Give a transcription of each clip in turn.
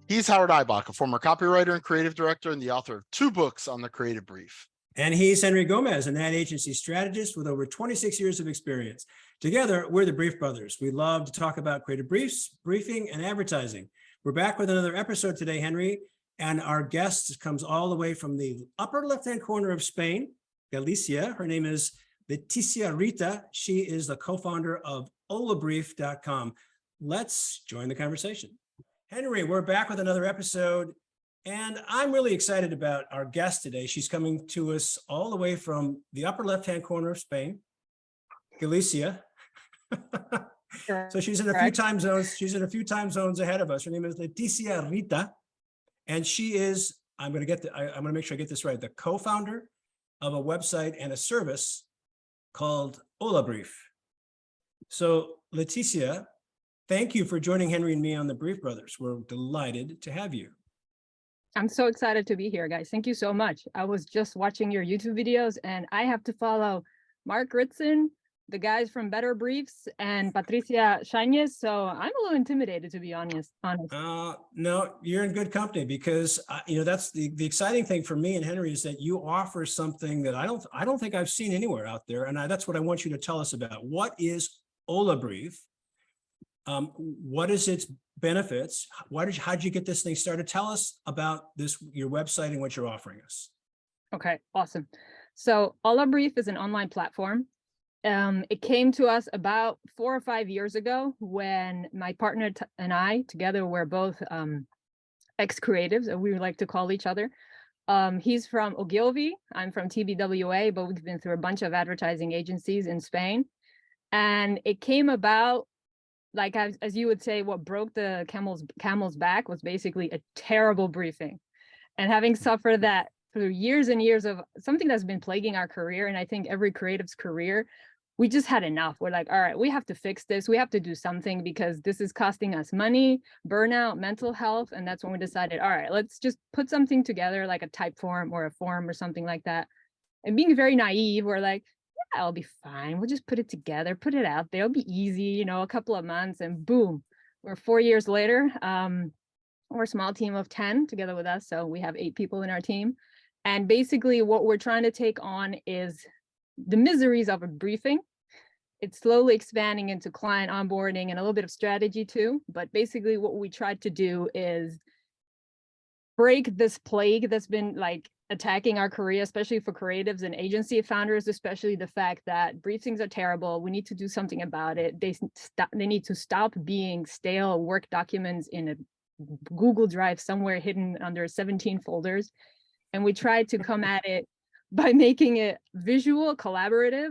He's Howard Eibach, a former copywriter and creative director and the author of 2 books on the creative brief. And he's Henry Gomez, an ad agency strategist with over 26 years of experience. Together, we're the Brief Brothers. We love to talk about creative briefs, briefing, and advertising. We're back with another episode today, Henry, and our guest comes all the way from the upper left-hand corner of Spain, Galicia. Her name is Leticia Rita. She is the co-founder of HolaBrief.com. Let's join the conversation. Henry, we're back with another episode, and I'm really excited about our guest today. She's coming to us all the way from the upper left-hand corner of Spain, Galicia. So she's in a few time zones. She's in a few time zones ahead of us. Her name is Leticia Rita, and she is, I'm going to make sure I get this right, the co-founder of a website and a service called HolaBrief. So Leticia, thank you for joining Henry and me on the Brief Brothers. We're delighted to have you. I'm so excited to be here, guys. Thank you so much. I was just watching your YouTube videos, and I have to follow Mark Ritson, the guys from Better Briefs, and Patricia Shanez. So I'm a little intimidated, to be honest. No, you're in good company, because that's the exciting thing for me and Henry is that you offer something that I don't think I've seen anywhere out there, and that's what I want you to tell us about. What is HolaBrief? What is its benefits? How'd you get this thing started? Tell us about your website and what you're offering us. Okay, awesome. So HolaBrief is an online platform. It came to us about 4 or 5 years ago when my partner and I together were both ex-creatives, and we like to call each other. He's from Ogilvy, I'm from TBWA, but we've been through a bunch of advertising agencies in Spain. And it came about, like, as you would say, what broke the camel's back was basically a terrible briefing. And having suffered that through years and years of something that's been plaguing our career, and I think every creative's career, we just had enough. We're like, all right, we have to fix this. We have to do something because this is costing us money, burnout, mental health. And that's when we decided, all right, let's just put something together, like a type form or a form or something like that. And being very naive, we're like, yeah, I'll be fine. We'll just put it together, put it out there. It'll be easy, a couple of months, and boom, we're 4 years later. We're a small team of 10 together with us. So we have 8 people in our team. And basically what we're trying to take on is the miseries of a briefing. It's slowly expanding into client onboarding and a little bit of strategy too. But basically what we tried to do is break this plague that's been like attacking our career, especially for creatives and agency founders, especially the fact that briefings are terrible. We need to do something about it. They need to stop being stale work documents in a Google Drive somewhere hidden under 17 folders. And we tried to come at it by making it visual, collaborative,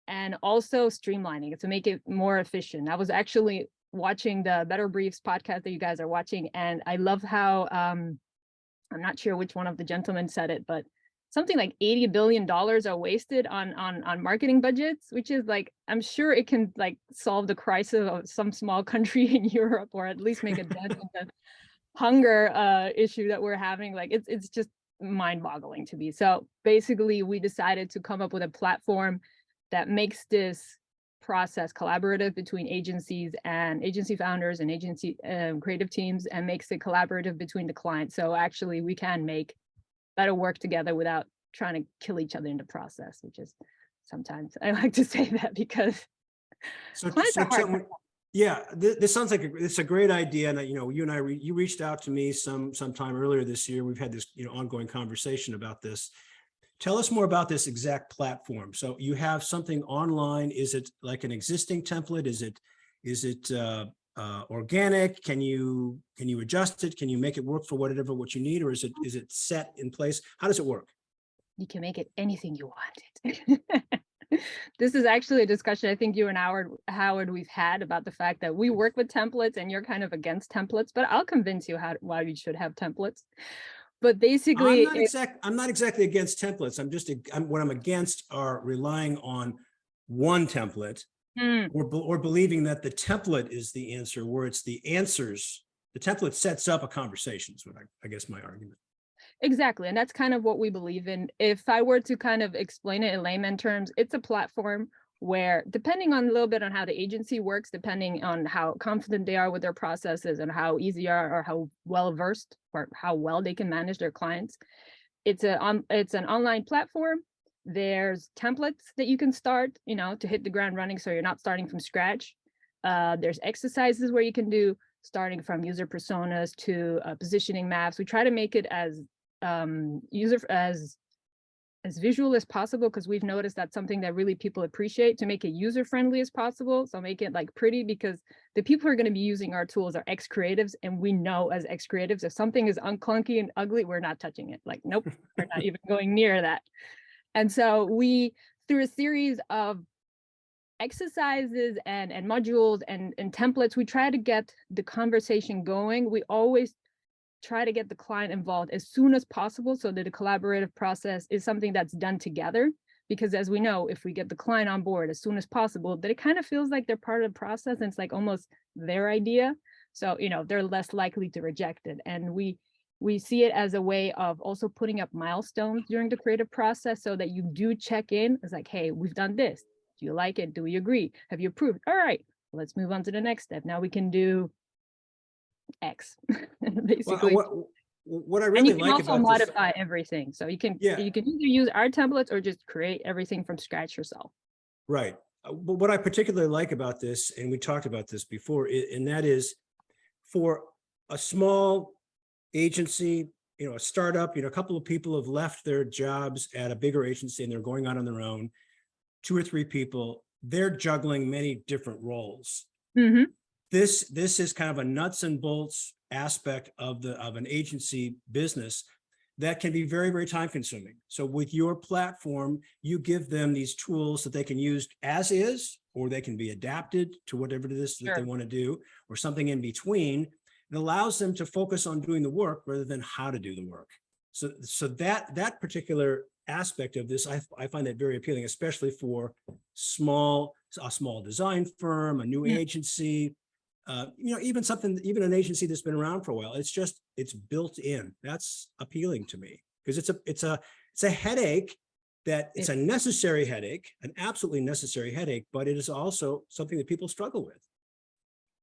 and also streamlining it to make it more efficient. I was actually watching the Better Briefs podcast that you guys are watching, and I love how, I'm not sure which one of the gentlemen said it, but something like $80 billion are wasted on marketing budgets, which is like, I'm sure it can like solve the crisis of some small country in Europe, or at least make a dent in the hunger issue that we're having. Like it's just mind-boggling to me. So basically we decided to come up with a platform that makes this process collaborative between agencies and agency founders and agency creative teams, and makes it collaborative between the clients. So actually we can make better work together without trying to kill each other in the process, which is sometimes I like to say that because clients are hard. Yeah, this sounds like it's a great idea. And you and I, you reached out to me sometime earlier this year. We've had this ongoing conversation about this. Tell us more about this exact platform. So you have something online. Is it like an existing template? Is it organic? Can you adjust it? Can you make it work for what you need, or is it set in place? How does it work? You can make it anything you want it. This is actually a discussion I think you and Howard we've had about the fact that we work with templates and you're kind of against templates, but I'll convince you why you should have templates. But basically, I'm not exactly against templates. What I'm against are relying on one template or believing that the template is the answer, where it's the answers. The template sets up a conversation is what I guess my argument. Exactly. And that's kind of what we believe in. If I were to kind of explain it in layman terms, it's a platform where depending on a little bit on how the agency works, depending on how confident they are with their processes and how easy they are or how well versed or how well they can manage their clients, it's an online platform. There's templates that you can start, to hit the ground running, so you're not starting from scratch. There's exercises where you can do, starting from user personas to positioning maps. We try to make it as as visual as possible, because we've noticed that's something that really people appreciate, to make it user friendly as possible. So make it like pretty, because the people who are going to be using our tools are ex-creatives, and we know as ex-creatives, if something is unclunky and ugly, we're not touching it. Like, nope, we're not even going near that. And so we, through a series of exercises and modules and templates, we try to get the conversation going. We always try to get the client involved as soon as possible, so that the collaborative process is something that's done together. Because as we know, if we get the client on board as soon as possible, that it kind of feels like they're part of the process, and it's like almost their idea. So, they're less likely to reject it. And we see it as a way of also putting up milestones during the creative process, so that you do check in. It's like, hey, we've done this. Do you like it? Do we agree? Have you approved? All right, let's move on to the next step. Now we can do X, basically. What I And really you can like also about this, modify everything. So you can Yeah. either use our templates or just create everything from scratch yourself. right? But what I particularly like about this, and we talked about this before, and that is for a small agency, a startup, a couple of people have left their jobs at a bigger agency and they're going out on their own, 2 or 3 people, they're juggling many different roles. Mm-hmm. This is kind of a nuts and bolts aspect of an agency business that can be very, very time consuming. So with your platform, you give them these tools that they can use as is, or they can be adapted to whatever it is that they want to do, or something in between. It allows them to focus on doing the work rather than how to do the work. So that particular aspect of this, I find that very appealing, especially for a small design firm, a new agency, even an agency that's been around for a while. It's built in. That's appealing to me, because it's a headache, that it's a necessary headache, an absolutely necessary headache, but it is also something that people struggle with.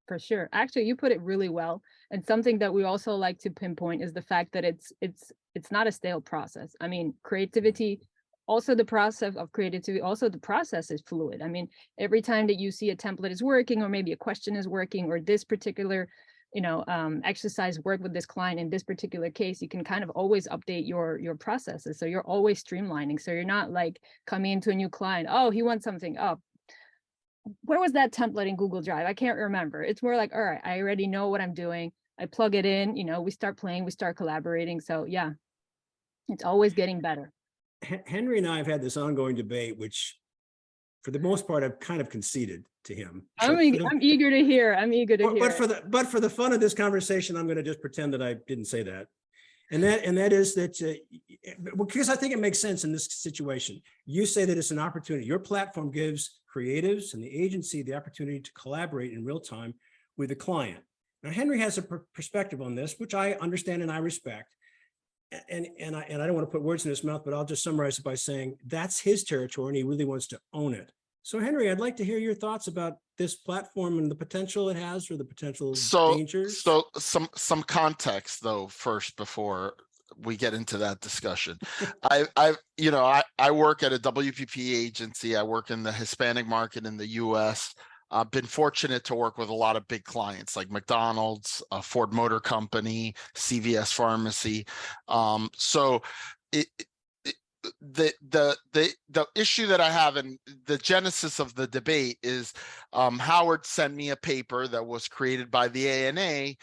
For sure. Actually, you put it really well. And something that we also like to pinpoint is the fact that it's not a stale process. I mean, creativity, also the process of creativity, also the process is fluid. I mean, every time that you see a template is working, or maybe a question is working, or this particular, exercise worked with this client in this particular case, you can kind of always update your processes. So you're always streamlining. So you're not like coming into a new client, oh, he wants something up. Where was that template in Google Drive? I can't remember. It's more like, all right, I already know what I'm doing. I plug it in, we start playing, we start collaborating. So yeah, it's always getting better. Henry and I have had this ongoing debate, which for the most part, I've kind of conceded to him. I'm eager to hear. I'm eager to hear. But for the fun of this conversation, I'm going to just pretend that I didn't say that. And that is that, because I think it makes sense in this situation. You say that it's an opportunity. Your platform gives creatives and the agency the opportunity to collaborate in real time with the client. Now, Henry has a perspective on this, which I understand and I respect. And I don't want to put words in his mouth, but I'll just summarize it by saying that's his territory and he really wants to own it. So, Henry, I'd like to hear your thoughts about this platform and the potential it has, or the potential dangers. So some context though first before we get into that discussion. I work at a WPP agency. I work in the Hispanic market in the US. I've been fortunate to work with a lot of big clients like McDonald's, Ford Motor Company, CVS Pharmacy. So the issue that I have, and the genesis of the debate is Howard sent me a paper that was created by the ANA,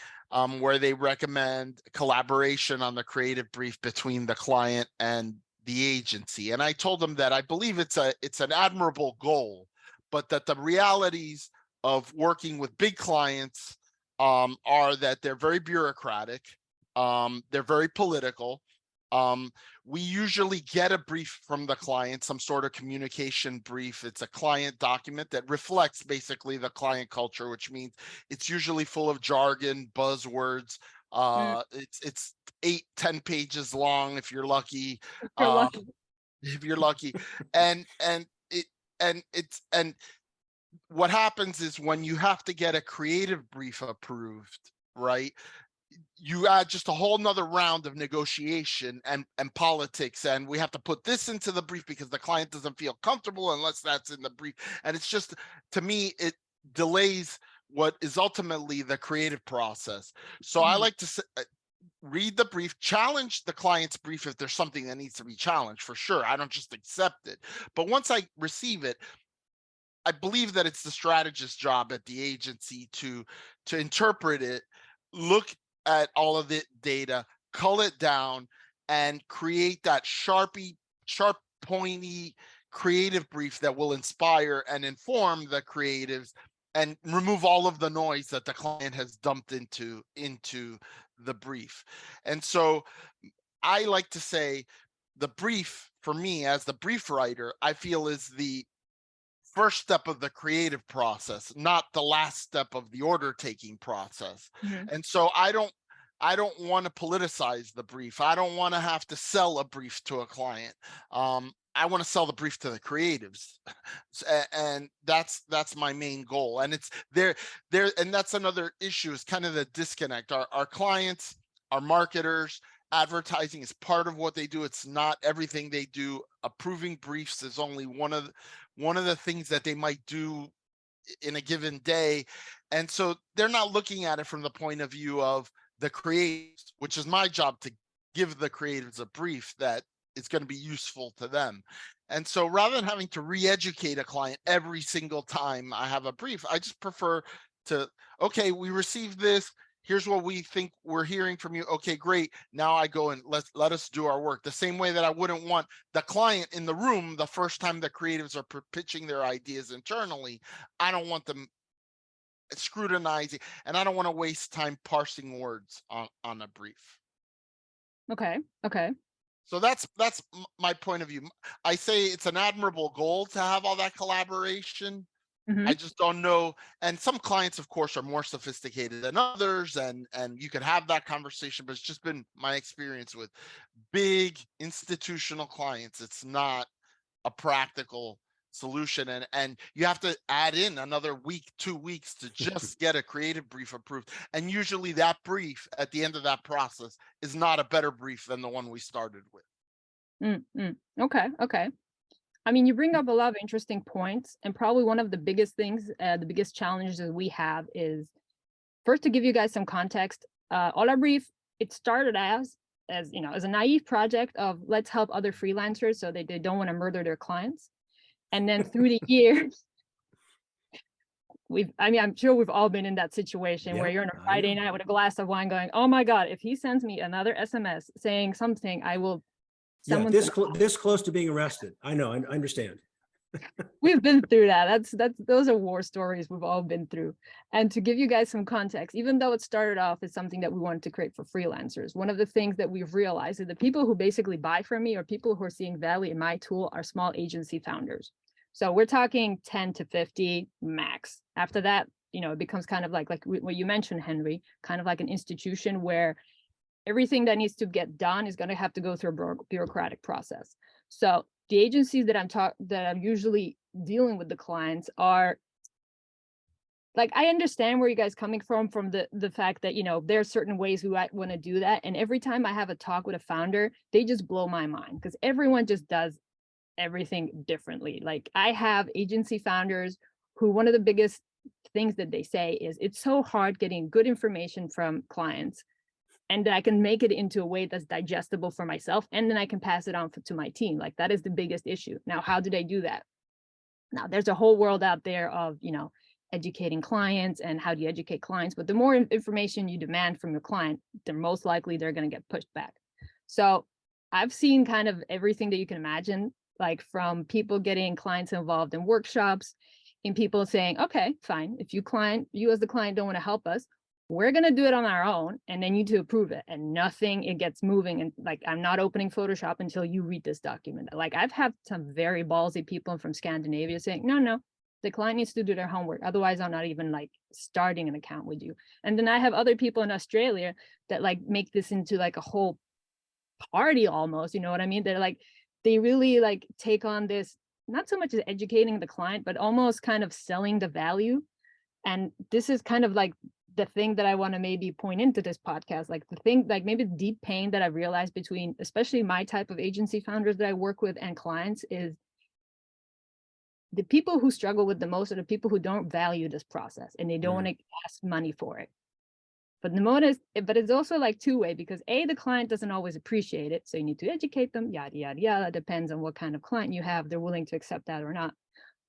where they recommend collaboration on the creative brief between the client and the agency. And I told them that I believe it's an admirable goal, but that the realities of working with big clients are that they're very bureaucratic, they're very political. We usually get a brief from the client, some sort of communication brief. It's a client document that reflects basically the client culture, which means it's usually full of jargon, buzzwords. It's 8-10 pages long if you're lucky. If you're lucky. If you're lucky. And and what happens is when you have to get a creative brief approved, right? You add just a whole nother round of negotiation and politics, and we have to put this into the brief because the client doesn't feel comfortable unless that's in the brief. And it's just, to me, it delays what is ultimately the creative process. So I like to read the brief, challenge the client's brief if there's something that needs to be challenged, for sure. I don't just accept it. But once I receive it, I believe that it's the strategist's job at the agency to interpret it, look at all of the data, cull it down, and create that sharp, pointy, creative brief that will inspire and inform the creatives and remove all of the noise that the client has dumped into the brief. And so I like to say the brief, for me as the brief writer, I feel is the first step of the creative process, not the last step of the order taking process. And so I don't want to politicize the brief. I don't want to have to sell a brief to a client. I want to sell the brief to the creatives. And that's my main goal. And it's there, and that's another issue, is kind of the disconnect. Our clients, our marketers, advertising is part of what they do. It's not everything they do. Approving briefs is only one of the things that they might do in a given day. And so they're not looking at it from the point of view of the creatives, which is my job, to give the creatives a brief that is going to be useful to them. And so rather than having to re-educate a client every single time I have a brief, I just prefer to, okay, we received this. Here's what we think we're hearing from you. Okay, great. Now I go and let us do our work. The same way that I wouldn't want the client in the room the first time the creatives are pitching their ideas internally. I don't want them scrutinizing, and I don't want to waste time parsing words on a brief. Okay. So that's my point of view. I say it's an admirable goal to have all that collaboration. I just don't know. And some clients, of course, are more sophisticated than others, and you can have that conversation, but it's just been my experience with big institutional clients. It's not a practical solution, and you have to add in another week, 2 weeks to just get a creative brief approved. And usually that brief at the end of that process is not a better brief than the one we started with. Okay. I mean, you bring up a lot of interesting points, and probably one of the biggest things, the biggest challenges that we have is, first, to give you guys some context, HolaBrief, it started as a naive project of let's help other freelancers so they don't want to murder their clients. And then through the years, I'm sure we've all been in that situation where you're on a Friday night with a glass of wine going, oh my God, if he sends me another SMS saying something, I will. This close to being arrested. I know, I understand. We've been through that. Those are war stories we've all been through. And to give you guys some context, even though it started off as something that we wanted to create for freelancers, one of the things that we've realized is the people who basically buy from me, or people who are seeing value in my tool, are small agency founders. So we're talking 10 to 50 max. After that, it becomes kind of like what you mentioned, Henry, kind of like an institution where everything that needs to get done is going to have to go through a bureaucratic process. So the agencies that I'm usually dealing with the clients are like, I understand where you guys coming from the fact that, there are certain ways we want to do that. And every time I have a talk with a founder, they just blow my mind because everyone just does everything differently. Like, I have agency founders who, one of the biggest things that they say is it's so hard getting good information from clients, and that I can make it into a way that's digestible for myself, and then I can pass it on to my team. Like, that is the biggest issue. Now, how do they do that? Now, there's a whole world out there of, educating clients and how do you educate clients, but the more information you demand from your client, the most likely they're going to get pushed back. So I've seen kind of everything that you can imagine, like from people getting clients involved in workshops, in people saying, okay, fine, if you as the client don't want to help us, we're going to do it on our own, and then you to approve it, and nothing, it gets moving. And like, I'm not opening Photoshop until you read this document. Like, I've had some very ballsy people from Scandinavia saying, no, the client needs to do their homework. Otherwise, I'm not even like starting an account with you. And then I have other people in Australia that like make this into like a whole party almost, you know what I mean? They're like, they really like take on this not so much as educating the client, but almost kind of selling the value. And this is kind of like the thing that I want to maybe point into this podcast, like the thing, like maybe the deep pain that I've realized between, especially my type of agency founders that I work with and clients, is the people who struggle with the most are the people who don't value this process and they don't want to ask money for it. But but it's also like two-way, because the client doesn't always appreciate it. So you need to educate them, yada, yada, yada. It depends on what kind of client you have. They're willing to accept that or not.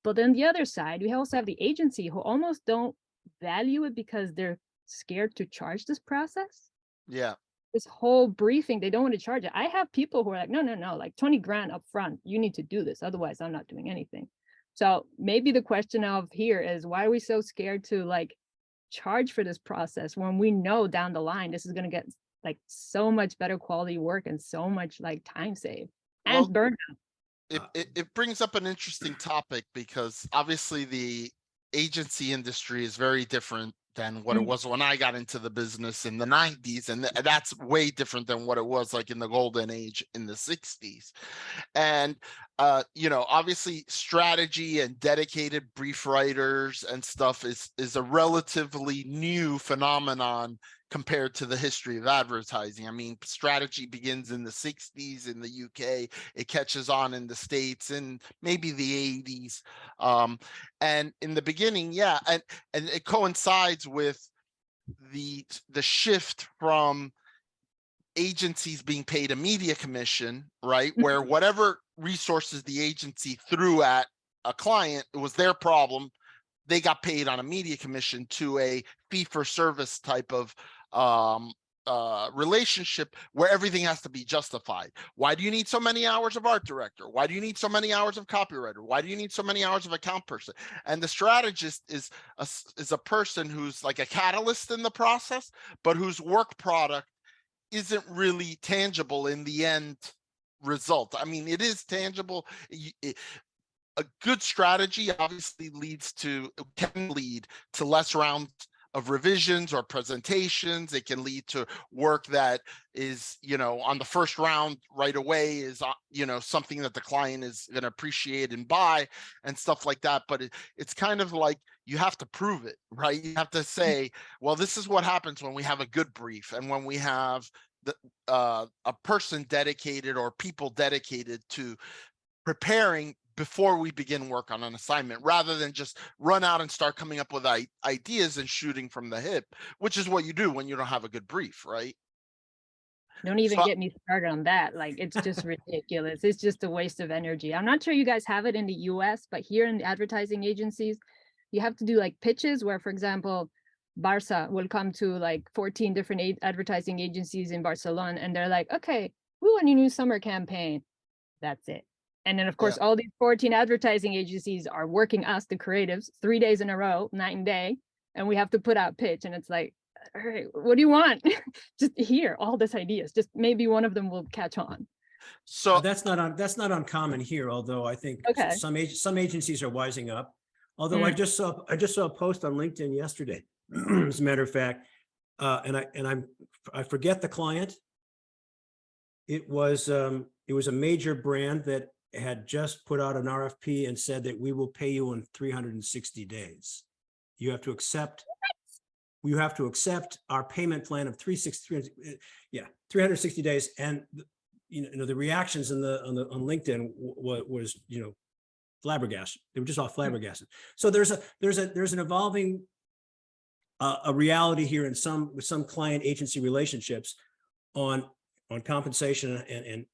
But then the other side, we also have the agency who almost don't value it because they're scared to charge this process. Yeah. This whole briefing, they don't want to charge it. I have people who are like, no, like 20 grand up front. You need to do this. Otherwise, I'm not doing anything. So maybe the question of here is, why are we so scared to like charge for this process when we know down the line this is going to get like so much better quality work and so much like time saved and burnout? It brings up an interesting topic, because obviously the agency industry is very different than what it was when I got into the business in the 90s. And that's way different than what it was like in the golden age in the 60s. And, obviously strategy and dedicated brief writers and stuff is a relatively new phenomenon compared to the history of advertising. I mean, strategy begins in the 60s in the UK, it catches on in the States in maybe the 80s. And in the beginning, and it coincides with the shift from agencies being paid a media commission, right? Where whatever resources the agency threw at a client, it was their problem. They got paid on a media commission, to a fee for service type of relationship where everything has to be justified. Why do you need so many hours of art director? Why do you need so many hours of copywriter? Why do you need so many hours of account person? And the strategist is a person who's like a catalyst in the process, but whose work product isn't really tangible in the end result. I mean, it is tangible. A good strategy obviously can lead to less rounds of revisions or presentations. It can lead to work that is, on the first round right away is, something that the client is going to appreciate and buy and stuff like that. But it's kind of like you have to prove it, right? You have to say, well, this is what happens when we have a good brief and when we have a person dedicated or people dedicated to preparing before we begin work on an assignment, rather than just run out and start coming up with ideas and shooting from the hip, which is what you do when you don't have a good brief, right? Don't even get me started on that. Like, it's just ridiculous. It's just a waste of energy. I'm not sure you guys have it in the US, but here in the advertising agencies, you have to do like pitches where, for example, Barca will come to like 14 different advertising agencies in Barcelona, and they're like, okay, we want a new summer campaign. That's it. And then, of course, all these 14 advertising agencies are working us, the creatives, 3 days in a row, night and day. And we have to put out pitch. And it's like, all right, what do you want? Just hear all these ideas. Just maybe one of them will catch on. So that's not uncommon here, although I think some agencies are wising up. Although I just saw a post on LinkedIn yesterday, as a matter of fact, and I forget the client. It was a major brand that had just put out an RFP and said that we will pay you in 360 days. You have to accept our payment plan of 360 days. And the reactions on LinkedIn was flabbergasted. They were just all flabbergasted. So there's an evolving a reality here in some client agency relationships on compensation,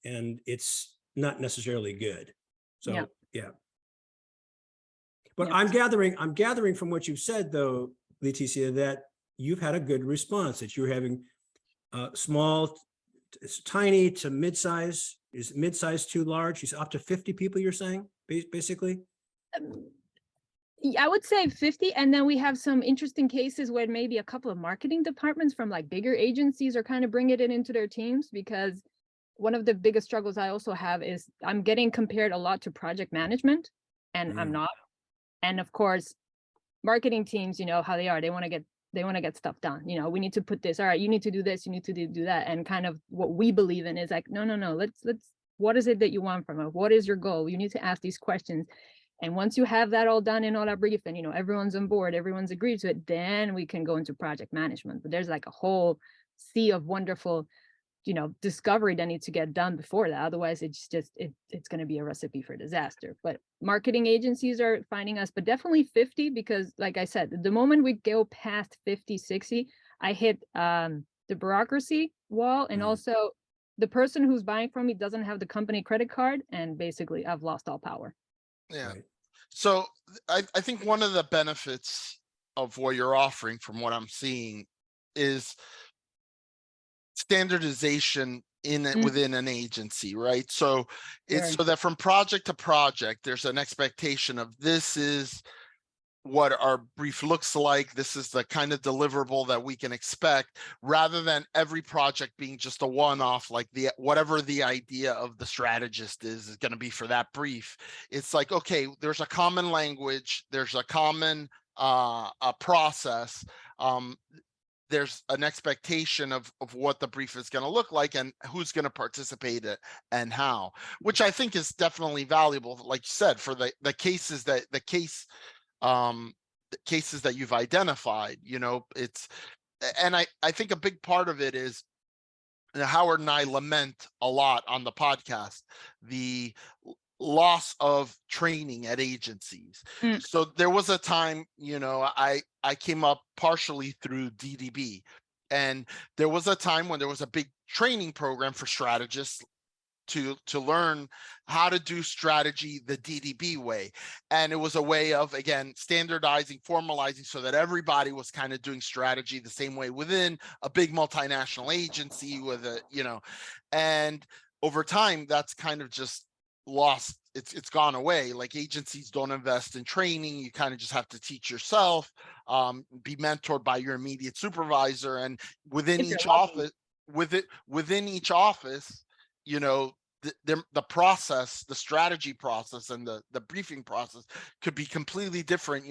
and it's not necessarily good. So yeah. But I'm gathering from what you've said, though, Leticia, that you've had a good response, that you're having small, tiny to mid-size. Is mid-size too large? Is up to 50 people, you're saying, basically? I would say 50. And then we have some interesting cases where maybe a couple of marketing departments from like bigger agencies are kind of bringing it into their teams, because one of the biggest struggles I also have is I'm getting compared a lot to project management, and I'm not. And of course, marketing teams, how they are, they want to get stuff done. We need to put this, all right, you need to do this, you need to do that. And kind of what we believe in is like, no, let's what is it that you want from it? What is your goal? You need to ask these questions. And once you have that all done in HolaBrief and, everyone's on board, everyone's agreed to it, then we can go into project management. But there's like a whole sea of wonderful, discovery that needs to get done before that. Otherwise, it's going to be a recipe for disaster. But marketing agencies are finding us, but definitely 50, because like I said, the moment we go past 50, 60, I hit the bureaucracy wall. And also the person who's buying from me doesn't have the company credit card. And basically I've lost all power. Yeah. Right. So I think one of the benefits of what you're offering, from what I'm seeing, is standardization in it within an agency, right? So it's so that from project to project, there's an expectation of, this is what our brief looks like, this is the kind of deliverable that we can expect, rather than every project being just a one-off, like whatever the idea of the strategist is going to be for that brief. It's like, okay, there's a common language, there's a common a process, there's an expectation of what the brief is going to look like and who's going to participate and how, which I think is definitely valuable, like you said, for the cases that the cases that you've identified. It's, and I think a big part of it is, Howard and I lament a lot on the podcast the loss of training at agencies. So there was a time, I came up partially through DDB, and there was a time when there was a big training program for strategists to learn how to do strategy the DDB way. And it was a way of, again, standardizing, formalizing, so that everybody was kind of doing strategy the same way within a big multinational agency with and over time, that's kind of just lost. It's gone away. Like, agencies don't invest in training. You kind of just have to teach yourself, be mentored by your immediate supervisor, and within each office, within each office, the process, the strategy process, and the briefing process could be completely different.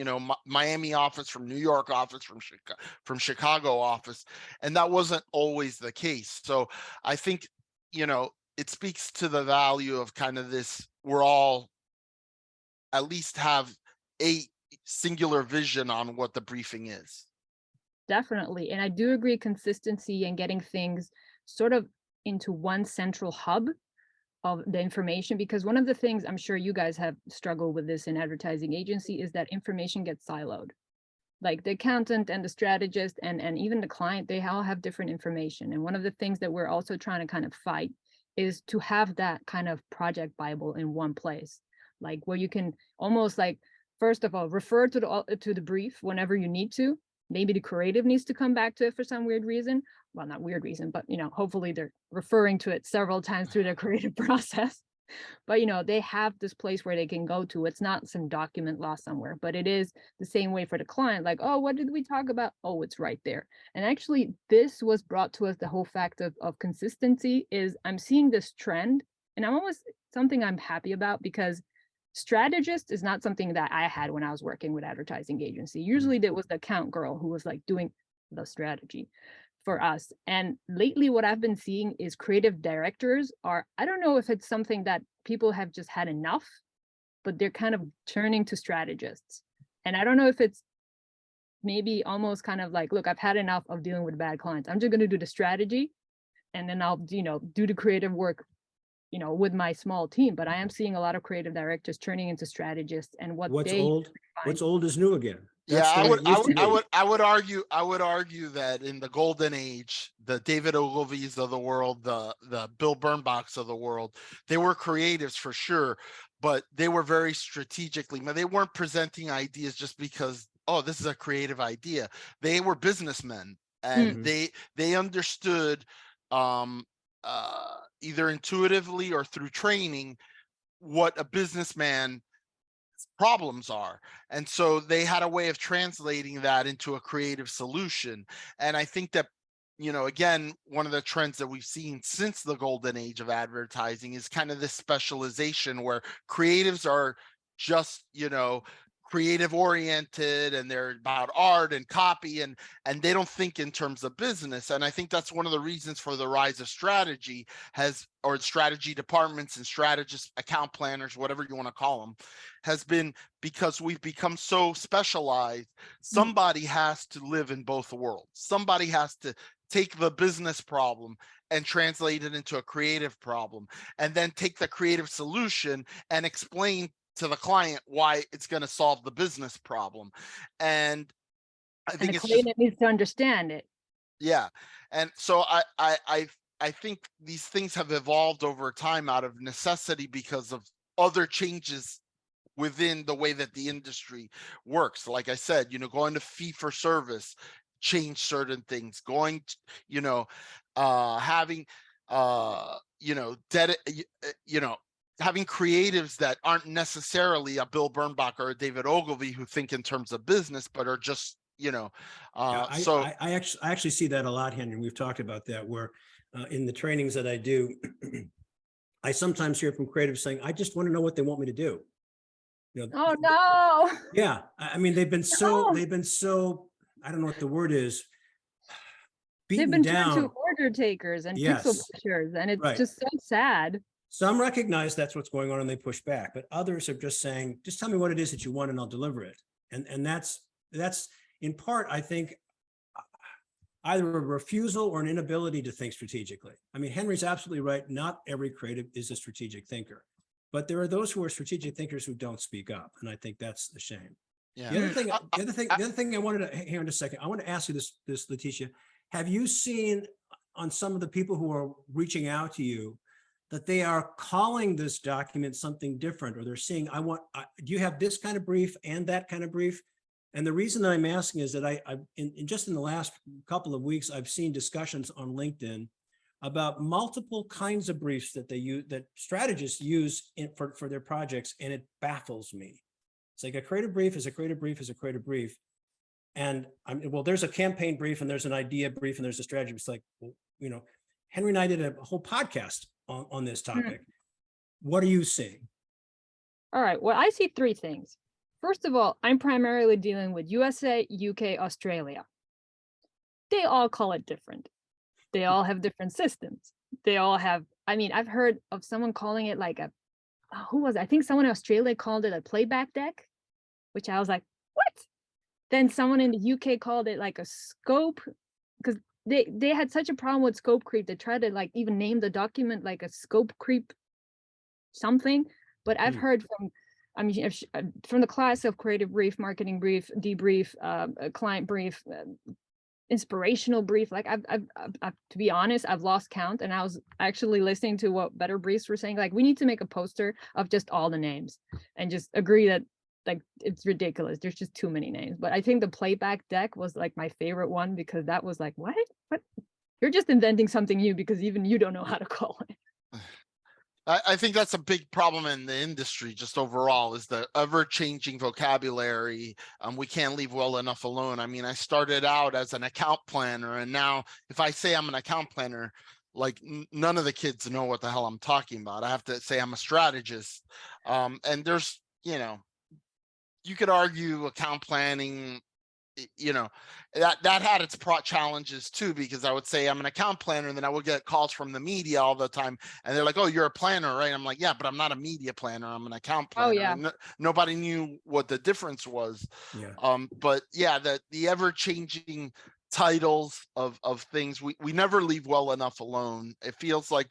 Miami office from New York office, from Chicago office, and that wasn't always the case. So I think, it speaks to the value of kind of this, we're all at least have a singular vision on what the briefing is. Definitely. And I do agree, consistency and getting things sort of into one central hub of the information, because one of the things I'm sure you guys have struggled with this in advertising agency is that information gets siloed. Like the accountant and the strategist and even the client, they all have different information. And one of the things that we're also trying to kind of fight is to have that kind of project Bible in one place, like where you can almost, like, first of all, refer to the brief whenever you need to. Maybe the creative needs to come back to it for some weird reason. Well, not weird reason, but hopefully they're referring to it several times through their creative process. But they have this place where they can go to. It's not some document lost somewhere, but it is the same way for the client. Like, oh, what did we talk about? Oh, it's right there. And actually, this was brought to us, the whole fact of consistency is, I'm seeing this trend, and I'm almost something I'm happy about, because strategist is not something that I had when I was working with advertising agency. Usually there was the account girl who was like doing the strategy for us. And lately what I've been seeing is creative directors are, I don't know if it's something that people have just had enough, but they're kind of turning to strategists. And I don't know if it's maybe almost kind of like, look, I've had enough of dealing with bad clients. I'm just going to do the strategy, and then I'll, do the creative work, with my small team. But I am seeing a lot of creative directors turning into strategists, and What's old is new again. Yeah, I would argue that in the golden age, the David Ogilvies of the world, the Bill Bernbachs of the world, they were creatives for sure, but they were very strategically, they weren't presenting ideas just because, oh, this is a creative idea. They were businessmen, and they understood, either intuitively or through training, what a businessman problems are. And so they had a way of translating that into a creative solution. And I think that, again, one of the trends that we've seen since the golden age of advertising is kind of this specialization where creatives are just, creative oriented and they're about art and copy, and they don't think in terms of business. And I think that's one of the reasons for the rise of strategy or strategy departments and strategists, account planners, whatever you want to call them, has been because we've become so specialized. Somebody has to live in both worlds. Somebody has to take the business problem and translate it into a creative problem, and then take the creative solution and explain to the client why it's going to solve the business problem. And I think the it's client just, needs to understand it. yeah. And so I think these things have evolved over time out of necessity because of other changes within the way that the industry works. Like I said, going to fee for service, change certain things, going to, having, having creatives that aren't necessarily a Bill Bernbach or a David Ogilvy who think in terms of business, but are just, Yeah, I actually see that a lot, Henry. We've talked about that, where in the trainings that I do, I sometimes hear from creatives saying, I just want to know what they want me to do. Oh no. Yeah, I mean, they've been No. so, I don't know what the word is, They've beaten been turned to down. order takers and pixel Yes. pushers, and it's Right. just so sad. Some recognize that's what's going on and they push back, but others are just saying, just tell me what it is that you want and I'll deliver it. And that's in part, I think, either a refusal or an inability to think strategically. I mean, Henry's absolutely right. Not every creative is a strategic thinker, but there are those who are strategic thinkers who don't speak up. And I think that's the shame. yeah. The other thing I wanted to, hang on a second. I want to ask you this, Leticia, have you seen on some of the people who are reaching out to you that they are calling this document something different, or they're saying, do you have this kind of brief and that kind of brief? And the reason that I'm asking is that in the last couple of weeks, I've seen discussions on LinkedIn about multiple kinds of briefs that they use, that strategists use for their projects, and it baffles me. It's like a creative brief is a creative brief is a creative brief. And well, there's a campaign brief and there's an idea brief and there's a strategy. It's like, well, Henry and I did a whole podcast on this topic. What are you seeing? All right. Well, I see three things. First of all, I'm primarily dealing with USA, UK, Australia. They all call it different. They all have different systems. They all have, I've heard of someone calling it like who was it? I think someone in Australia called it a playback deck, which I was like, what? Then someone in the UK called it like a scope, because they had such a problem with scope creep. They tried to like even name the document like a scope creep something. But I've heard from the class of creative brief, marketing brief, debrief, client brief, inspirational brief. Like I've to be honest, I've lost count, and I was actually listening to what Better Briefs were saying. Like, we need to make a poster of just all the names and just agree that like it's ridiculous. There's just too many names. But I think the playback deck was like my favorite one, because that was like, what? You're just inventing something new because even you don't know how to call it. I think that's a big problem in the industry just overall, is the ever-changing vocabulary. We can't leave well enough alone. I started out as an account planner, and now if I say I'm an account planner, like none of the kids know what the hell I'm talking about. I have to say I'm a strategist. And there's, you could argue account planning, that had its challenges too, because I would say I'm an account planner, and then I would get calls from the media all the time, and they're like, oh, you're a planner, right? I'm like, yeah, but I'm not a media planner, I'm an account planner. Oh yeah. Nobody knew what the difference was. Yeah. But yeah, the ever-changing titles of things, we never leave well enough alone. It feels like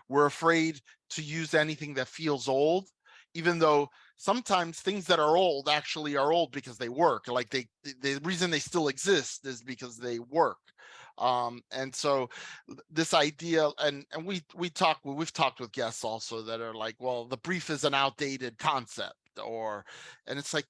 we're afraid to use anything that feels old, even though sometimes things that are old actually are old because they work. Like the reason they still exist is because they work. And so this idea, and we've talked with guests also that are like, well, the brief is an outdated concept, and it's like,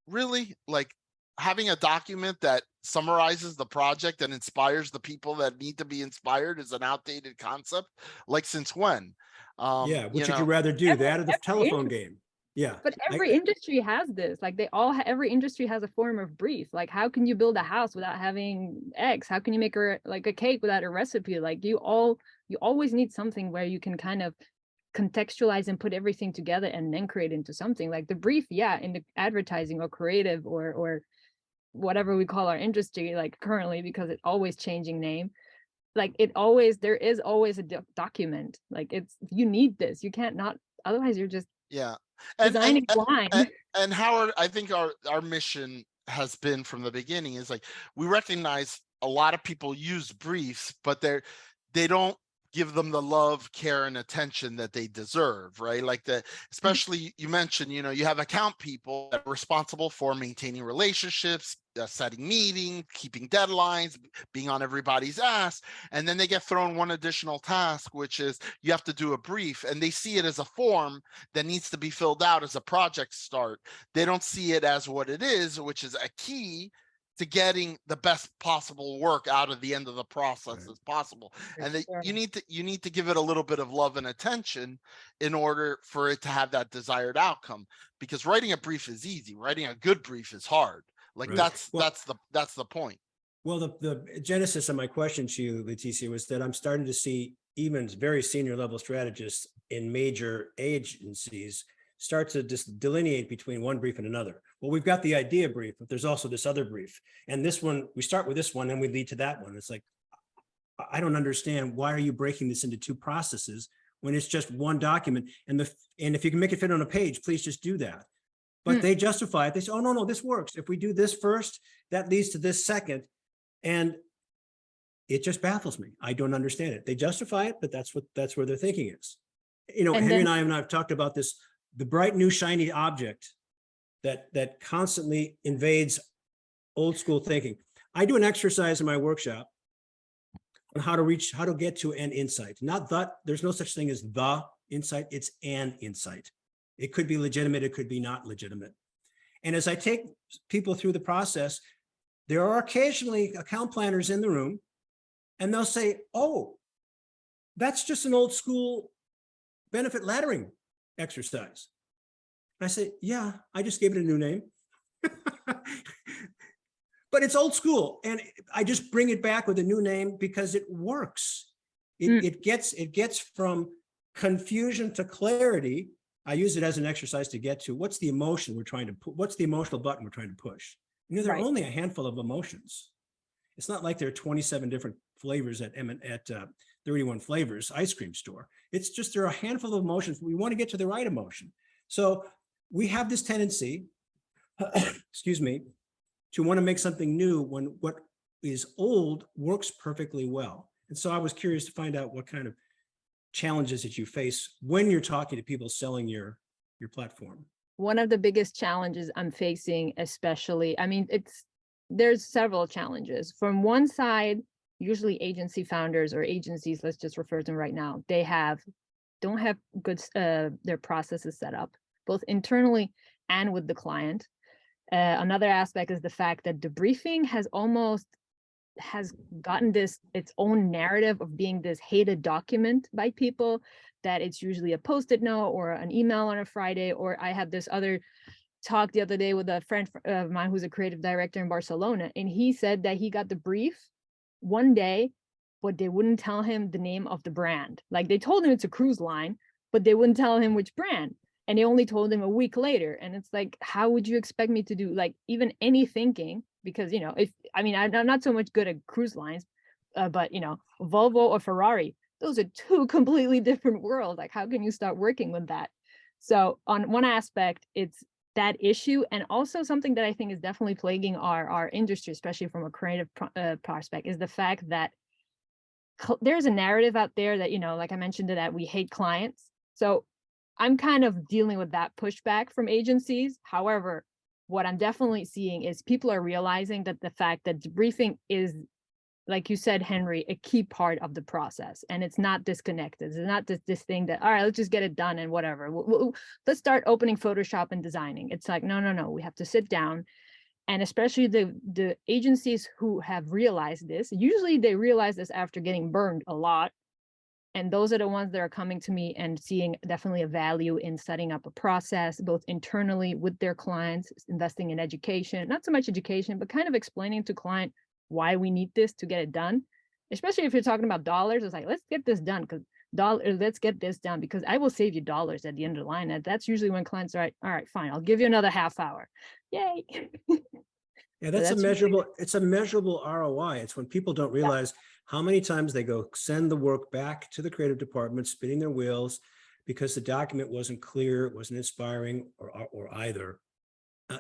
really? Like, having a document that summarizes the project and inspires the people that need to be inspired is an outdated concept? Like, since when? Yeah, which would you rather do, that or the telephone game? Yeah. But every industry has this. Like every industry has a form of brief. Like, how can you build a house without having eggs? How can you make a cake without a recipe? Like, you always need something where you can kind of contextualize and put everything together and then create into something like the brief. Yeah, in the advertising or creative or whatever we call our industry, like currently, because it's always changing name. Like there is always a document. Like you need this. You can't not, otherwise you're just Yeah. designing blind. And Howard, I think our mission has been from the beginning is like, we recognize a lot of people use briefs, but they don't give them the love, care, and attention that they deserve, right? Like especially you mentioned, you have account people that are responsible for maintaining relationships, setting meetings, keeping deadlines, being on everybody's ass. And then they get thrown one additional task, which is you have to do a brief, and they see it as a form that needs to be filled out as a project start. They don't see it as what it is, which is a key to getting the best possible work out of the end of the process as possible. And you need to give it a little bit of love and attention in order for it to have that desired outcome. Because writing a brief is easy. Writing a good brief is hard. Like that's the point. Well, the genesis of my question to you, Leticia, was that I'm starting to see even very senior level strategists in major agencies start to just delineate between one brief and another. Well, we've got the idea brief, but there's also this other brief. And this one, we start with this one and we lead to that one. It's like, I don't understand. Why are you breaking this into two processes when it's just one document? And if you can make it fit on a page, please just do that. But they justify it. They say, oh, no, this works. If we do this first, that leads to this second. And it just baffles me. I don't understand it. They justify it, but that's where their thinking is. Henry and I have talked about this, the bright new shiny object that constantly invades old school thinking. I do an exercise in my workshop on how to get to an insight. Not that, there's no such thing as the insight, it's an insight. It could be legitimate, it could be not legitimate. And as I take people through the process, there are occasionally account planners in the room, and they'll say, oh, that's just an old school benefit laddering exercise. And I say, yeah, I just gave it a new name. But it's old school. And I just bring it back with a new name because it works. It gets from confusion to clarity. I use it as an exercise to get to what's the emotion we're trying to put, what's the emotional button we're trying to push. There are only a handful of emotions. It's not like there are 27 different flavors at 31 Flavors ice cream store. It's just there are a handful of emotions. We want to get to the right emotion. So we have this tendency, excuse me, to want to make something new when what is old works perfectly well. And so I was curious to find out what kind of challenges that you face when you're talking to people selling your platform. One of the biggest challenges I'm facing, especially, there's several challenges. From one side, usually agency founders or agencies, let's just refer to them right now, they don't have good their processes set up, both internally and with the client. Another aspect is the fact that debriefing has gotten its own narrative of being this hated document by people, that it's usually a post-it note or an email on a Friday. Or I had this other talk the other day with a friend of mine who's a creative director in Barcelona, and he said that he got the brief one day, but they wouldn't tell him the name of the brand. Like, they told him it's a cruise line, but they wouldn't tell him which brand. And they only told him a week later. And it's like, how would you expect me to do like even any thinking? Because, I'm not so much good at cruise lines, but Volvo or Ferrari, those are two completely different worlds. Like, how can you start working with that? So on one aspect, it's that issue. And also something that I think is definitely plaguing our industry, especially from a creative prospect, is the fact that there's a narrative out there that, like I mentioned, that we hate clients. So I'm kind of dealing with that pushback from agencies. However, what I'm definitely seeing is people are realizing that the fact that debriefing is, like you said, Henry, a key part of the process, and it's not disconnected. It's not this thing that, all right, let's just get it done and whatever. Let's start opening Photoshop and designing. It's like, no, we have to sit down. And especially the agencies who have realized this, usually they realize this after getting burned a lot. And those are the ones that are coming to me and seeing definitely a value in setting up a process, both internally with their clients, investing in education, not so much education, but kind of explaining to client why we need this to get it done. Especially if you're talking about dollars, it's like, let's get this done, because let's get this down because I will save you dollars at the end of the line. And that's usually when clients are like, all right, fine, I'll give you another half hour. Yay. Yeah, that's a that's measurable, it's a measurable ROI. It's when people don't realize how many times they go send the work back to the creative department, spinning their wheels because the document wasn't clear, it wasn't inspiring, or either.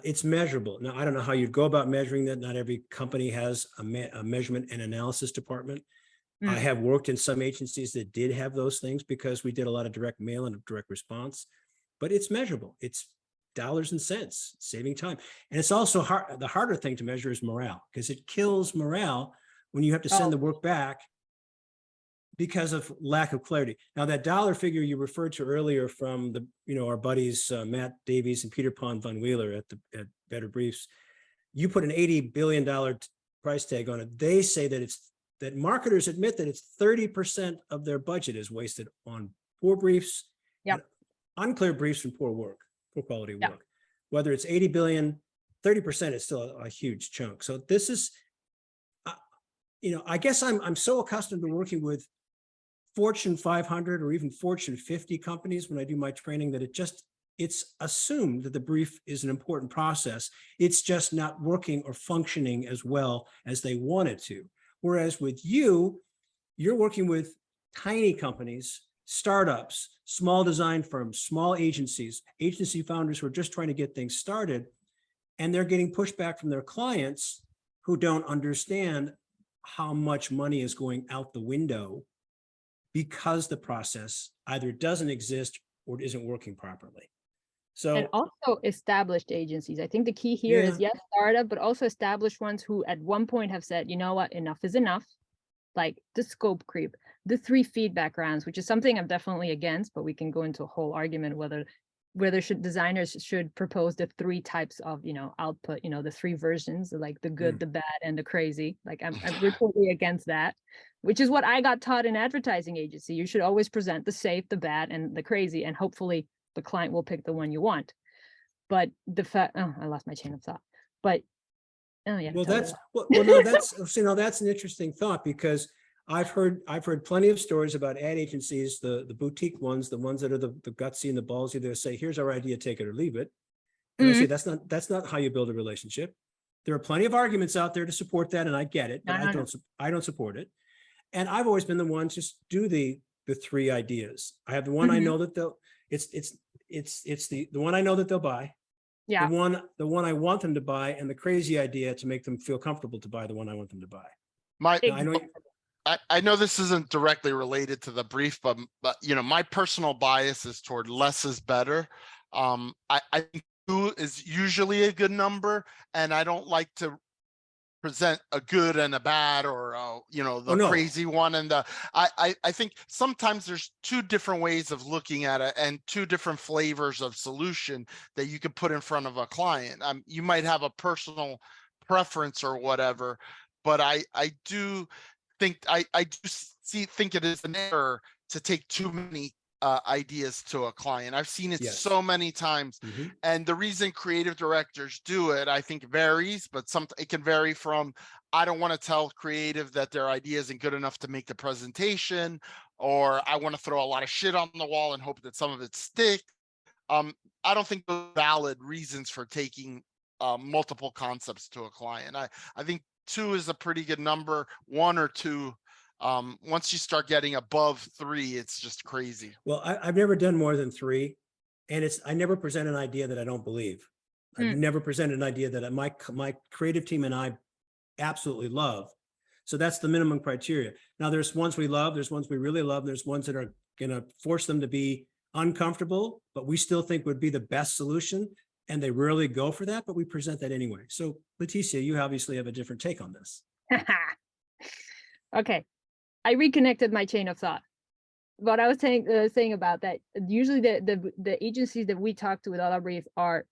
It's measurable. Now, I don't know how you'd go about measuring that. Not every company has a measurement and analysis department. I have worked in some agencies that did have those things because we did a lot of direct mail and direct response, but it's measurable. It's dollars and cents, saving time. And it's also hard. The harder thing to measure is morale, because it kills morale when you have to send the work back because of lack of clarity. Now, that dollar figure you referred to earlier from the, our buddies, Matt Davies and Peter Pond Von Wheeler at Better Briefs, you put an $80 billion price tag on it. They say that marketers admit that it's 30% of their budget is wasted on poor briefs, unclear briefs, and poor quality work. Whether it's 80 billion, 30% is still a huge chunk. So this is, I guess I'm so accustomed to working with Fortune 500 or even Fortune 50 companies when I do my training that it's assumed that the brief is an important process. It's just not working or functioning as well as they want it to. Whereas with you're working with tiny companies, startups, small design firms, small agencies, agency founders who are just trying to get things started, and they're getting pushback from their clients who don't understand how much money is going out the window because the process either doesn't exist or isn't working properly. So, and also established agencies. I think the key here is startup, but also established ones who at one point have said, you know what, enough is enough. Like the scope creep, the 3 feedback rounds, which is something I'm definitely against, but we can go into a whole argument whether designers should propose the 3 types of, output, the 3 versions, like the good, the bad, and the crazy. Like I'm totally against that, which is what I got taught in advertising agency. You should always present the safe, the bad, and the crazy, and hopefully the client will pick the one you want. But the fact, I lost my chain of thought. But well, that's an interesting thought, because I've heard plenty of stories about ad agencies, the boutique ones, the ones that are the gutsy and the ballsy. They say, here's our idea, take it or leave it. And I say, that's not how you build a relationship. There are plenty of arguments out there to support that, and I get it, but I don't support it. And I've always been the one to do the 3 ideas. I have the one I know that it's the one I know that they'll buy. Yeah. The one I want them to buy, and the crazy idea to make them feel comfortable to buy the one I want them to buy. I know this isn't directly related to the brief, but my personal bias is toward less is better. I think 2 is usually a good number, and I don't like to present a good and a bad, or crazy one. And I think sometimes there's 2 different ways of looking at it and 2 different flavors of solution that you can put in front of a client. You might have a personal preference or whatever, but I do think think it is an error to take too many ideas to a client. I've seen it so many times. And the reason creative directors do it, I think, varies, but it can vary from, I don't want to tell creative that their idea isn't good enough to make the presentation, or I want to throw a lot of shit on the wall and hope that some of it sticks. I don't think those are valid reasons for taking multiple concepts to a client. I think 2 is a pretty good number. 1 or 2, once you start getting above 3, it's just crazy. Well, I've never done more than 3, and I never present an idea that I don't believe. I've never presented an idea that my creative team and I absolutely love. So that's the minimum criteria. Now, there's ones we love, there's ones we really love, there's ones that are going to force them to be uncomfortable, but we still think would be the best solution. And they rarely go for that, but we present that anyway. So, Leticia, you obviously have a different take on this. Okay. I reconnected my chain of thought. What I was saying about that, usually the agencies that we talk to with HolaBrief are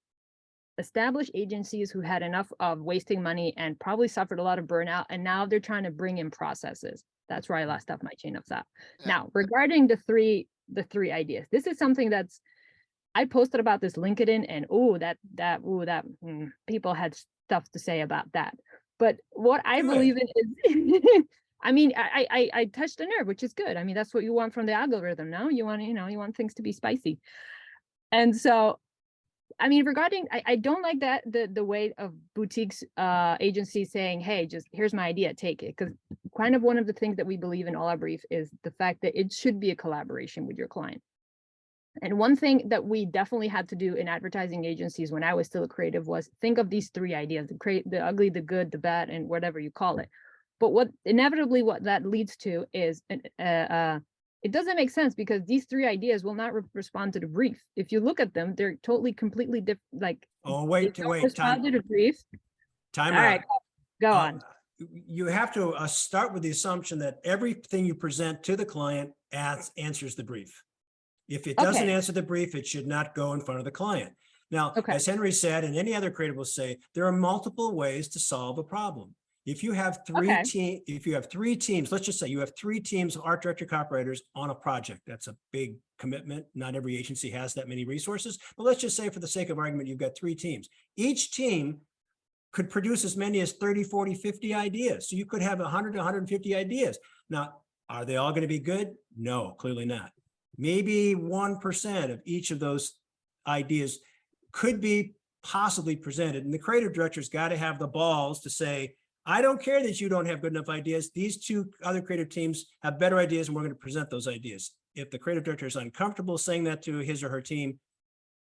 established agencies who had enough of wasting money and probably suffered a lot of burnout, and now they're trying to bring in processes. That's where I lost off my chain of thought. Now, regarding the three ideas, this is something I posted about this LinkedIn, and people had stuff to say about that. But what I believe in is I mean, I touched a nerve, which is good. I mean, that's what you want from the algorithm. No, you want, you want things to be spicy. And so, I mean, regarding, I don't like that the way of boutiques, agencies saying, hey, just here's my idea, take it. Because kind of one of the things that we believe in HolaBrief is the fact that it should be a collaboration with your client. And one thing that we definitely had to do in advertising agencies when I was still a creative was think of these three ideas: the ugly, the good, the bad, and whatever you call it. But what that leads to is it doesn't make sense, because these three ideas will not respond to the brief. If you look at them, they're totally completely different. Like, Oh, wait, respond to the brief. time All out. right, go on. You have to start with the assumption that everything you present to the client answers the brief. If it doesn't answer the brief, it should not go in front of the client. Now, as Henry said, and any other creative will say, there are multiple ways to solve a problem. If you have three teams, let's just say you have 3 teams of art director copywriters on a project. That's a big commitment. Not every agency has that many resources, but let's just say for the sake of argument, you've got 3 teams. Each team could produce as many as 30, 40, 50 ideas. So you could have 100 to 150 ideas. Now, are they all going to be good? No, clearly not. Maybe 1% of each of those ideas could be possibly presented. And the creative director's got to have the balls to say, I don't care that you don't have good enough ideas. These 2 other creative teams have better ideas, and we're going to present those ideas. If the creative director is uncomfortable saying that to his or her team,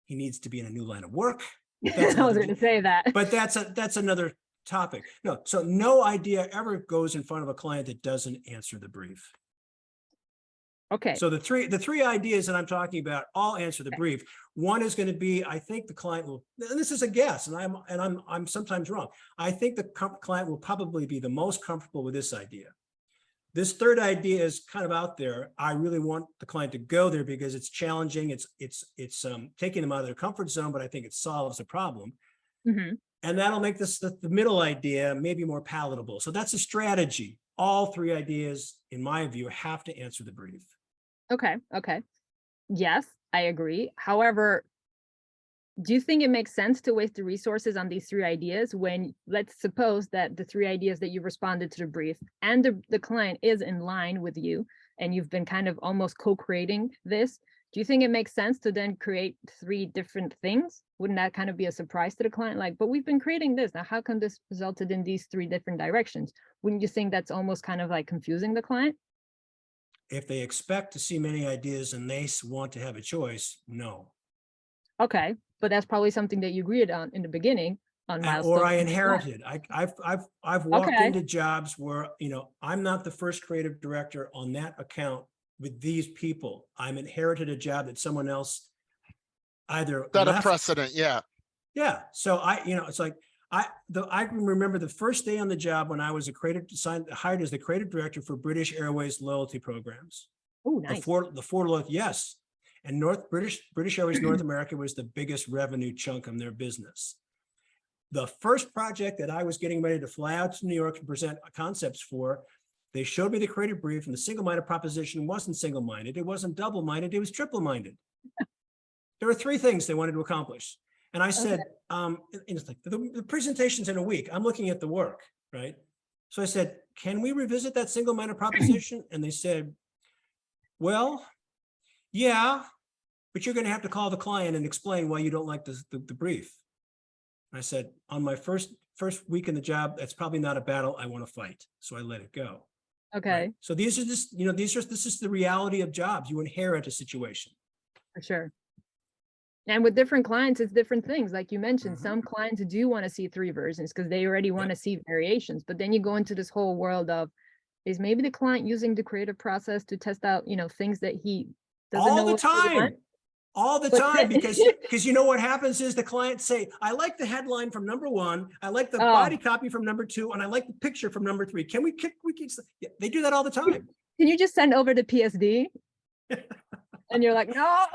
he needs to be in a new line of work. I was going to say that. But that's another topic. No, so no idea ever goes in front of a client that doesn't answer the brief. Okay. So the three ideas that I'm talking about all answer the brief. One is going to be, I think the client will, and this is a guess, and I'm sometimes wrong. I think the client will probably be the most comfortable with this idea. This third idea is kind of out there. I really want the client to go there because it's challenging. It's taking them out of their comfort zone, but I think it solves a problem. Mm-hmm. And that'll make this the middle idea maybe more palatable. So that's a strategy. All 3 ideas, in my view, have to answer the brief. Okay. Yes, I agree. However, do you think it makes sense to waste the resources on these 3 ideas when, let's suppose that the 3 ideas that you responded to the brief and the client is in line with you and you've been kind of almost co-creating this? Do you think it makes sense to then create 3 different things? Wouldn't that kind of be a surprise to the client? Like, but we've been creating this. Now, how come this resulted in these 3 different directions? Wouldn't you think that's almost kind of like confusing the client? If they expect to see many ideas and they want to have a choice, no. Okay, but that's probably something that you agreed on in the beginning on milestones. Or I inherited. I've walked into jobs where, I'm not the first creative director on that account with these people. I'm inherited a job that someone else either Set left. a precedent, yeah. Yeah. So it's like I can remember the first day on the job when I was hired as the creative director for British Airways loyalty programs. Oh, nice. The four loyalty, yes. And British Airways North America was the biggest revenue chunk of their business. The first project that I was getting ready to fly out to New York to present concepts for, they showed me the creative brief, and the single-minded proposition wasn't single-minded, it wasn't double-minded, it was triple-minded. There were 3 things they wanted to accomplish. And I said, it's like the presentation's in a week. I'm looking at the work, right? So I said, can we revisit that single-minded proposition? And they said, well, yeah, but you're going to have to call the client and explain why you don't like the brief. And I said, on my first week in the job, that's probably not a battle I want to fight. So I let it go. Okay. Right? So these are just, this is the reality of jobs. You inherit a situation. For sure. And with different clients, it's different things. Like you mentioned, some clients do want to see 3 versions because they already want to see variations. But then you go into this whole world of, is maybe the client using the creative process to test out, things that he doesn't know all the time. All the time, because what happens is the clients say, I like the headline from number 1, I like the body copy from number 2, and I like the picture from number 3. Can we they do that all the time. Can you just send over the PSD? And you're like, no.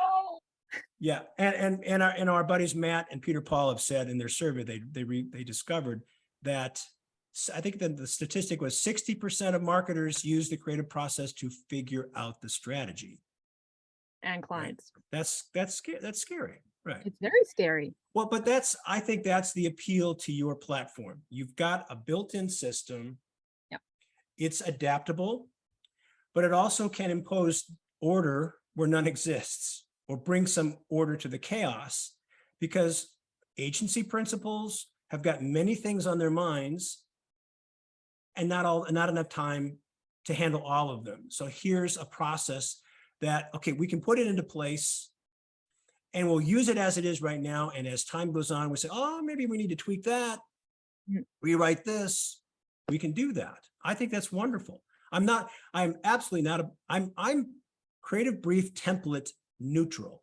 Yeah, and our buddies Matt and Peter Paul have said in their survey, they discovered that I think that the statistic was 60% of marketers use the creative process to figure out the strategy. And clients. Right? That's scary, right? It's very scary. Well, but I think that's the appeal to your platform. You've got a built-in system. Yep. it's adaptable, but it also can impose order where none exists, or bring some order to the chaos, because agency principals have got many things on their minds and not enough time to handle all of them. So here's a process that, okay, we can put it into place and we'll use it as it is right now. And as time goes on, we say, oh, maybe we need to tweak that, rewrite this. We can do that. I think that's wonderful. I'm absolutely not I'm Creative Brief template neutral,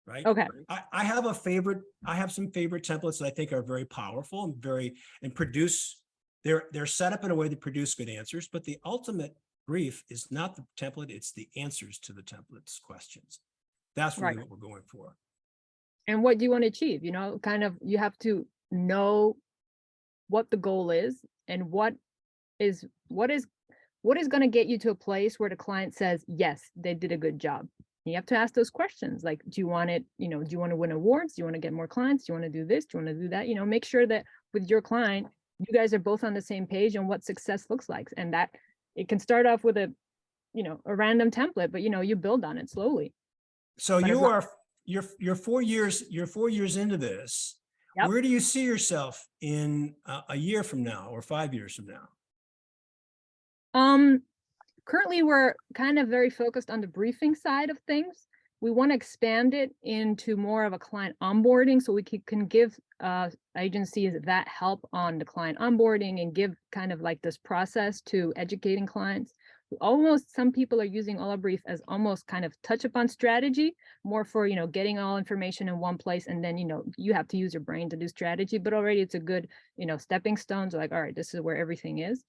right? Okay. I have some favorite templates that I think are very powerful and produce, they're set up in a way that produce good answers, but the ultimate brief is not the template, it's the answers to the template's questions. That's really what we're going for. And what do you want to achieve? Kind of, you have to know what the goal is and what is going to get you to a place where the client says, yes, they did a good job. You have to ask those questions. Like, do you want it, do you want to win awards? Do you want to get more clients? Do you want to do this? Do you want to do that? Make sure that with your client, you guys are both on the same page on what success looks like. And that it can start off with a random template, but you build on it slowly. So you're 4 years into this. Yep. Where do you see yourself in a year from now or 5 years from now? Currently, we're kind of very focused on the briefing side of things. We want to expand it into more of a client onboarding, so we can give agencies that help on the client onboarding and give kind of like this process to educating clients. Some people are using HolaBrief as almost kind of touch upon strategy, more for getting all information in one place, and then you have to use your brain to do strategy, but already it's a good stepping stone to like, all right, this is where everything is.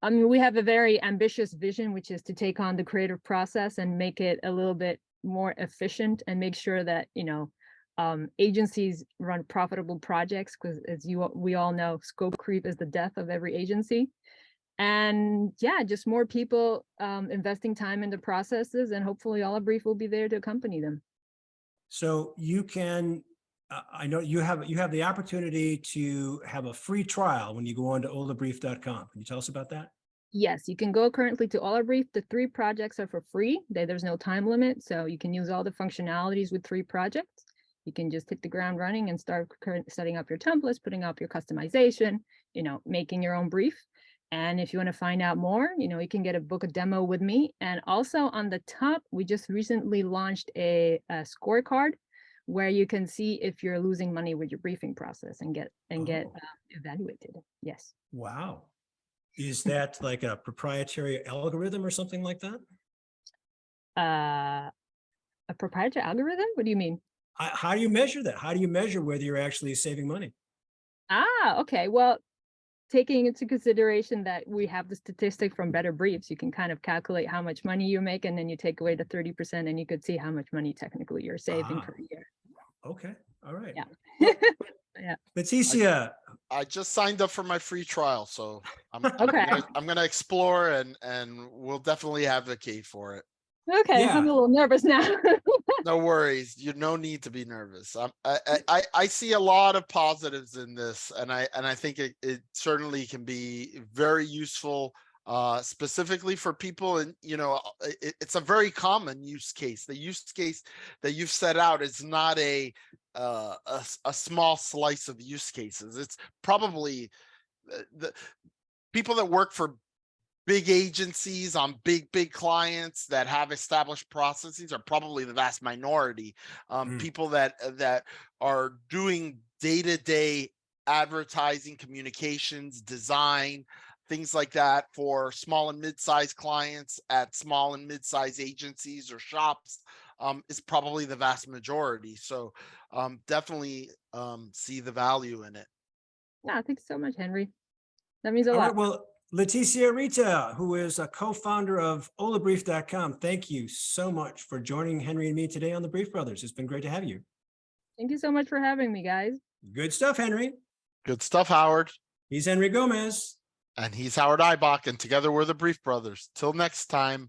We have a very ambitious vision, which is to take on the creative process and make it a little bit more efficient and make sure that, agencies run profitable projects, because we all know, scope creep is the death of every agency. And yeah, just more people investing time into processes, and hopefully HolaBrief will be there to accompany them. So you can, I know you have the opportunity to have a free trial when you go on to HolaBrief.com. Can you tell us about that? Yes, you can go currently to HolaBrief. The 3 projects are for free. There's no time limit, so you can use all the functionalities with 3 projects. You can just hit the ground running and start setting up your templates, putting up your customization, making your own brief. And if you want to find out more, you can book a demo with me. And also on the top, we just recently launched a scorecard where you can see if you're losing money with your briefing process and get evaluated. Yes. Wow. Is that like a proprietary algorithm or something like that? A proprietary algorithm? What do you mean? How do you measure that? How do you measure whether you're actually saving money? Okay. Well, taking into consideration that we have the statistic from Better Briefs, you can kind of calculate how much money you make, and then you take away the 30%, and you could see how much money technically you're saving per year. Okay. All right. Yeah. Yeah. Leticia. I just signed up for my free trial, so I'm gonna explore and we'll definitely advocate for it. Okay, yeah. I'm a little nervous now. No worries. No need to be nervous. I see a lot of positives in this, and I think it certainly can be very useful, specifically for people. And it's a very common use case. The use case that you've set out is not a small slice of use cases. It's probably the people that work for big agencies on big clients that have established processes are probably the vast minority. People that are doing day-to-day advertising, communications, design, things like that for small and mid-sized clients at small and mid-sized agencies or shops is probably the vast majority. So definitely see the value in it. Yeah, thanks so much, Henry. That means a lot. Right, well, Leticia Rita, who is a co-founder of HolaBrief.com, thank you so much for joining Henry and me today on the Brief Brothers. It's been great to have you. Thank you so much for having me, guys. Good stuff, Henry. Good stuff, Howard. He's Henry Gomez. And he's Howard Eibach, and together we're the Brief Brothers. Till next time.